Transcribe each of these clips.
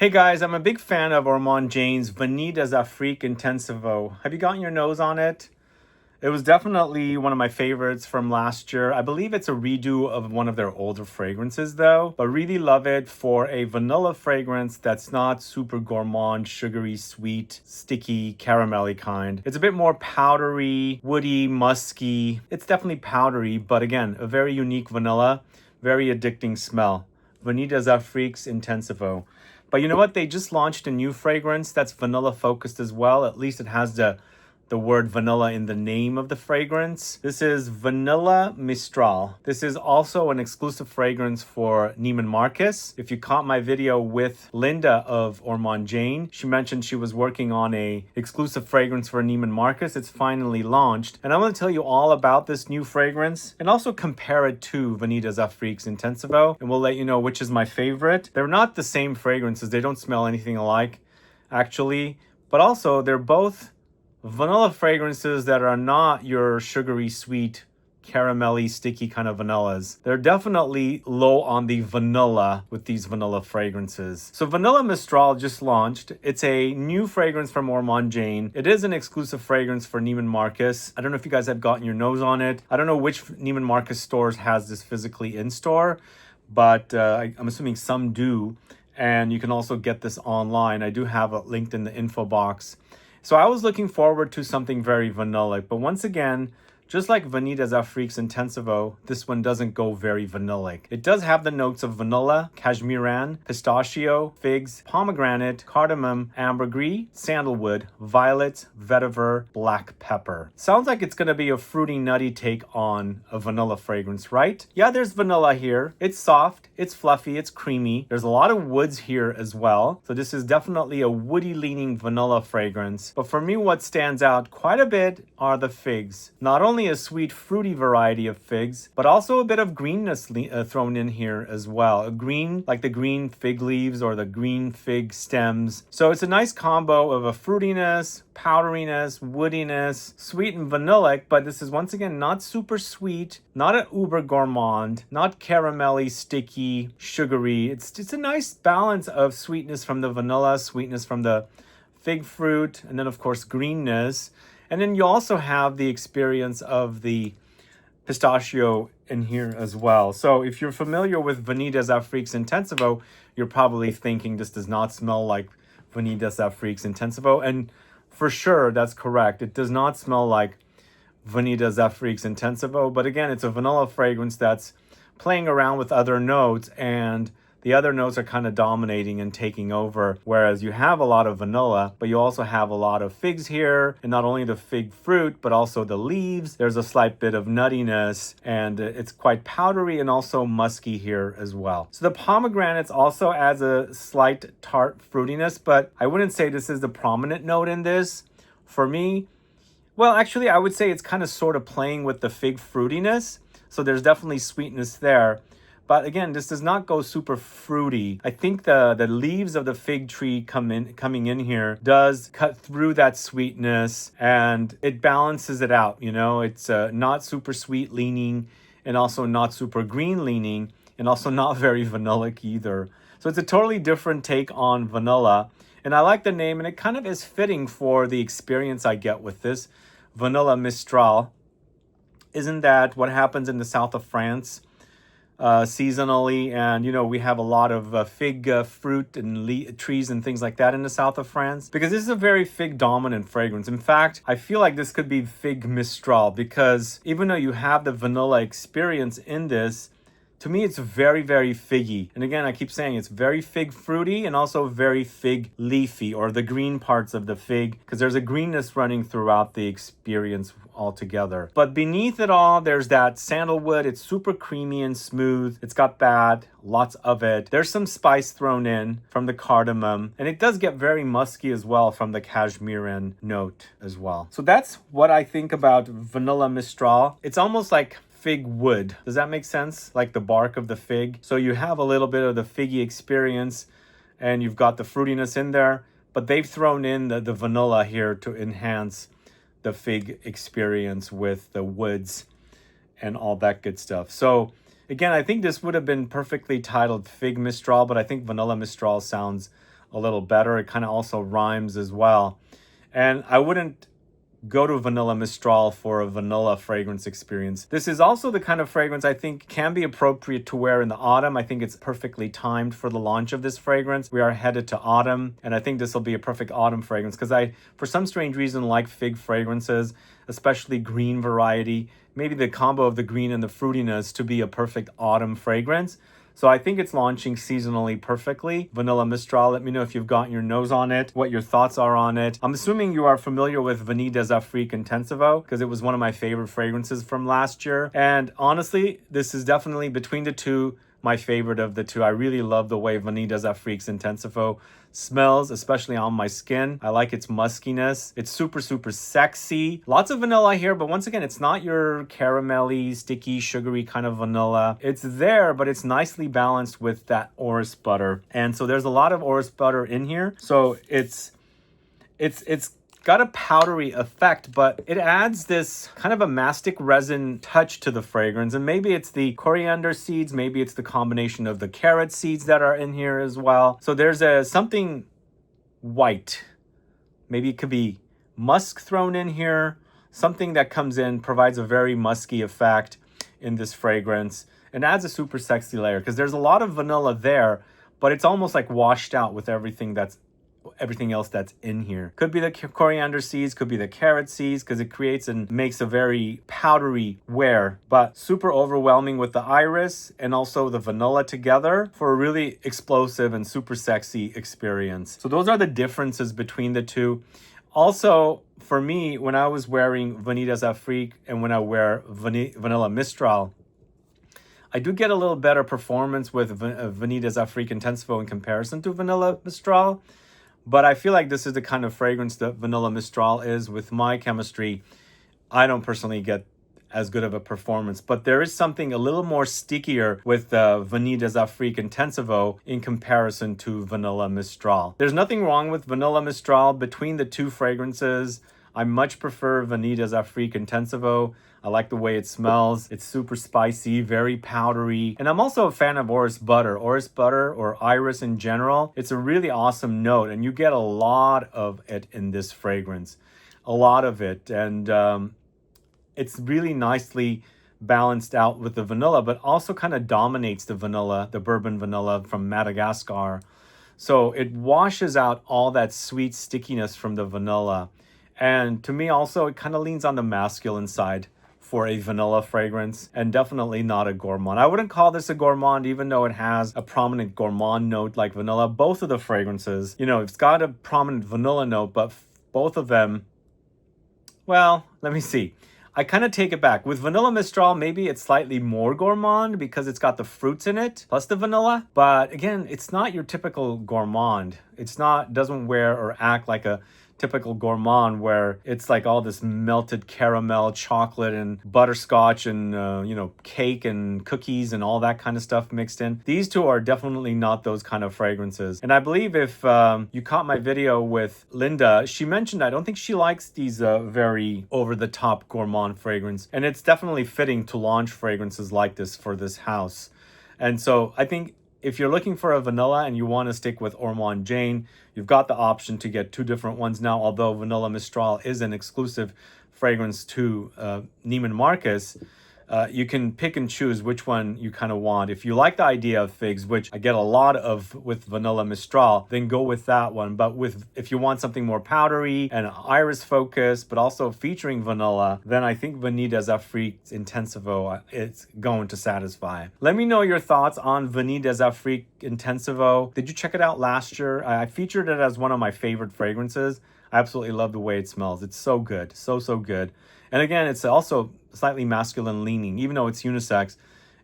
Hey guys, I'm a big fan of Ormonde Jayne's Vanille des Afriques Intensivo. Have you gotten your nose on it? It was definitely one of my favorites from last year. I believe it's a redo of one of their older fragrances though, but really love it for a vanilla fragrance that's not super gourmand, sugary, sweet, sticky, caramelly kind. It's a bit more powdery, woody, musky. It's definitely powdery, but again, a very unique vanilla, very addicting smell. Vanille des Afriques Intensivo. But you know what? They just launched a new fragrance that's vanilla focused as well. At least it has the word vanilla in the name of the fragrance. This is Vanilla Mistral. This is also an exclusive fragrance for Neiman Marcus. If you caught my video with Linda of Ormonde Jayne, she mentioned she was working on a exclusive fragrance for Neiman Marcus. It's finally launched. And I'm going to tell you all about this new fragrance and also compare it to Vanille des Afriques Intensivo. And we'll let you know which is my favorite. They're not the same fragrances. They don't smell anything alike, actually. But also, they're both vanilla fragrances that are not your sugary, sweet, caramelly, sticky kind of vanillas. They're definitely low on the vanilla with these vanilla fragrances. So Vanilla Mistral just launched. It's a new fragrance from Ormonde Jayne. It is an exclusive fragrance for Neiman Marcus. I don't know if you guys have gotten your nose on it. I don't know which Neiman Marcus stores has this physically in store, but I'm assuming some do. And you can also get this online. I do have it linked in the info box. So I was looking forward to something very vanilla, but once again, just like Vanille des Afriques Intensivo, this one doesn't go very vanillic. It does have the notes of vanilla, cashmeran, pistachio, figs, pomegranate, cardamom, ambergris, sandalwood, violet, vetiver, black pepper. Sounds like it's going to be a fruity, nutty take on a vanilla fragrance, right? Yeah, there's vanilla here. It's soft, it's fluffy, it's creamy. There's a lot of woods here as well. So this is definitely a woody leaning vanilla fragrance. But for me, what stands out quite a bit are the figs. Not only a sweet fruity variety of figs, but also a bit of greenness thrown in here as well. A green, like the green fig leaves or the green fig stems. So it's a nice combo of a fruitiness, powderiness, woodiness, sweet and vanillic, but this is once again not super sweet, not an uber gourmand, not caramelly, sticky, sugary. It's a nice balance of sweetness from the vanilla, sweetness from the fig fruit, and then of course greenness. And then you also have the experience of the pistachio in here as well. So if you're familiar with Vanille des Afriques Intensivo, you're probably thinking this does not smell like Vanille des Afriques Intensivo. And for sure, that's correct. It does not smell like Vanille des Afriques Intensivo. But again, it's a vanilla fragrance that's playing around with other notes, and the other notes are kind of dominating and taking over, whereas you have a lot of vanilla, but you also have a lot of figs here, and not only the fig fruit, but also the leaves. There's a slight bit of nuttiness, and it's quite powdery and also musky here as well. So the pomegranates also adds a slight tart fruitiness, but I wouldn't say this is the prominent note in this. For me, well, actually, I would say it's kind of sort of playing with the fig fruitiness, so there's definitely sweetness there. But again, this does not go super fruity. I think the leaves of the fig tree coming in here does cut through that sweetness, and it balances it out. You know, it's not super sweet leaning and also not super green leaning and also not very vanillic either. So it's a totally different take on vanilla. And I like the name, and it kind of is fitting for the experience I get with this Vanilla Mistral. Isn't that what happens in the south of France? Seasonally, and you know, we have a lot of fig fruit and trees and things like that in the south of France, because this is a very fig dominant fragrance. In fact, I feel like this could be Fig Mistral, because even though you have the vanilla experience in this, to me it's very, very figgy. And again, I keep saying it's very fig fruity and also very fig leafy, or the green parts of the fig, because there's a greenness running throughout the experience altogether. But beneath it all, there's that sandalwood. It's super creamy and smooth. It's got that, lots of it. There's some spice thrown in from the cardamom, and it does get very musky as well from the cashmeran note as well. So that's what I think about Vanilla Mistral. It's almost like fig wood. Does that make sense? Like the bark of the fig. So you have a little bit of the figgy experience, and you've got the fruitiness in there, but they've thrown in the vanilla here to enhance the fig experience with the woods and all that good stuff. So again, I think this would have been perfectly titled Fig Mistral, but I think Vanilla Mistral sounds a little better. It kind of also rhymes as well. And I wouldn't go to Vanilla Mistral for a vanilla fragrance experience. This is also the kind of fragrance I think can be appropriate to wear in the autumn. I think it's perfectly timed for the launch of this fragrance. We are headed to autumn, and I think this will be a perfect autumn fragrance because I, for some strange reason, like fig fragrances, especially green variety. Maybe the combo of the green and the fruitiness to be a perfect autumn fragrance. So I think it's launching seasonally perfectly. Vanilla Mistral, let me know if you've gotten your nose on it, what your thoughts are on it. I'm assuming you are familiar with Vanille des Afriques Intensivo because it was one of my favorite fragrances from last year. And honestly, this is definitely between the two, my favorite of the two. I really love the way Vanille des Afriques Intensivo smells, especially on my skin. I like its muskiness. It's super, super sexy. Lots of vanilla here, but once again, it's not your caramelly, sticky, sugary kind of vanilla. It's there, but it's nicely balanced with that orris butter. And so there's a lot of orris butter in here. So it's got a powdery effect, but it adds this kind of a mastic resin touch to the fragrance. And maybe it's the coriander seeds, maybe it's the combination of the carrot seeds that are in here as well. So there's something white. Maybe it could be musk thrown in here. Something that comes in, provides a very musky effect in this fragrance and adds a super sexy layer because there's a lot of vanilla there, but it's almost like washed out with everything else that's in here. Could be the coriander seeds, could be the carrot seeds, because it creates and makes a very powdery wear, but super overwhelming with the iris and also the vanilla together for a really explosive and super sexy experience. So those are the differences between the two. Also, for me, when I was wearing Vanille des Afriques and when I wear Vanilla Mistral, I do get a little better performance with Vanille des Afriques Intensivo in comparison to Vanilla Mistral. But I feel like this is the kind of fragrance that Vanilla Mistral is. With my chemistry, I don't personally get as good of a performance. But there is something a little more stickier with Vanille des Afriques Intensivo in comparison to Vanilla Mistral. There's nothing wrong with Vanilla Mistral. Between the two fragrances, I much prefer Vanille des Afriques Intensivo. I like the way it smells. It's super spicy, very powdery. And I'm also a fan of orris butter. Orris butter or iris in general, it's a really awesome note. And you get a lot of it in this fragrance. A lot of it. And it's really nicely balanced out with the vanilla, but also kind of dominates the vanilla, the bourbon vanilla from Madagascar. So it washes out all that sweet stickiness from the vanilla. And to me also, it kind of leans on the masculine side for a vanilla fragrance, and definitely not a gourmand. I wouldn't call this a gourmand, even though it has a prominent gourmand note like vanilla. Both of the fragrances, it's got a prominent vanilla note, but both of them, well, let me see. I kind of take it back. With Vanilla Mistral, maybe it's slightly more gourmand because it's got the fruits in it, plus the vanilla. But again, it's not your typical gourmand. Doesn't wear or act like a typical gourmand where it's like all this melted caramel, chocolate, and butterscotch, and cake and cookies and all that kind of stuff mixed in. These two are definitely not those kind of fragrances. And I believe if you caught my video with Linda, she mentioned I don't think she likes these very over-the-top gourmand fragrance. And it's definitely fitting to launch fragrances like this for this house. And so I think if you're looking for a vanilla and you want to stick with Ormonde Jayne, you've got the option to get two different ones now, although Vanilla Mistral is an exclusive fragrance to Neiman Marcus. You can pick and choose which one you kind of want. If you like the idea of figs, which I get a lot of with Vanilla Mistral, then go with that one. But if you want something more powdery and iris focused, but also featuring vanilla, then I think Vanille des Afriques Intensivo it's going to satisfy. Let me know your thoughts on Vanille des Afriques Intensivo. Did you check it out last year? I featured it as one of my favorite fragrances. I absolutely love the way it smells. It's so good. So good. And again, it's also slightly masculine leaning, even though it's unisex.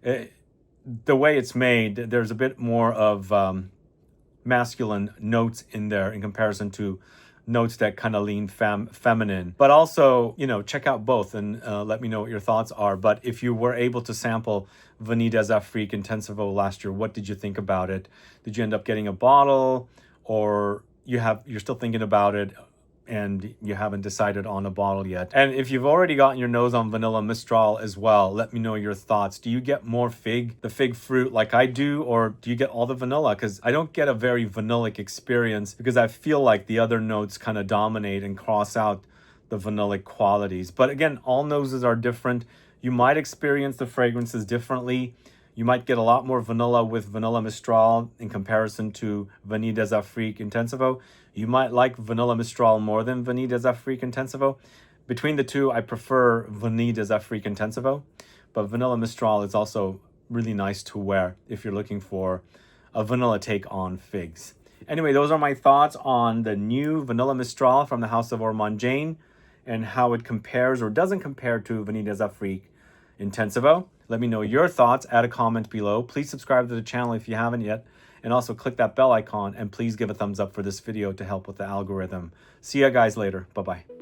The way it's made, there's a bit more of masculine notes in there in comparison to notes that kind of lean feminine. But also, check out both and let me know what your thoughts are. But if you were able to sample Vanille des Afriques Intensivo last year, what did you think about it? Did you end up getting a bottle, or you're still thinking about it? and you haven't decided on a bottle yet. And if you've already gotten your nose on vanilla Mistral as well, let me know your thoughts. Do you get more the fig fruit like I do, or do you get all the vanilla? Because I don't get a very vanillic experience, because I feel like the other notes kind of dominate and cross out the vanillic qualities. But again, all noses are different. You might experience the fragrances differently. You might get a lot more vanilla with vanilla Mistral in comparison to Vanille des Afriques Intensivo. You might like vanilla Mistral more than Vanille des Afriques Intensivo. Between the two, I prefer Vanille des Afriques Intensivo, but vanilla Mistral is also really nice to wear if you're looking for a vanilla take on figs. Anyway, those are my thoughts on the new vanilla Mistral from the house of Ormonde Jayne and how it compares or doesn't compare to Vanille des Afriques Intensivo. Let me know your thoughts. Add a comment below. Please subscribe to the channel if you haven't yet. And also click that bell icon, and please give a thumbs up for this video to help with the algorithm. See you guys later. Bye-bye.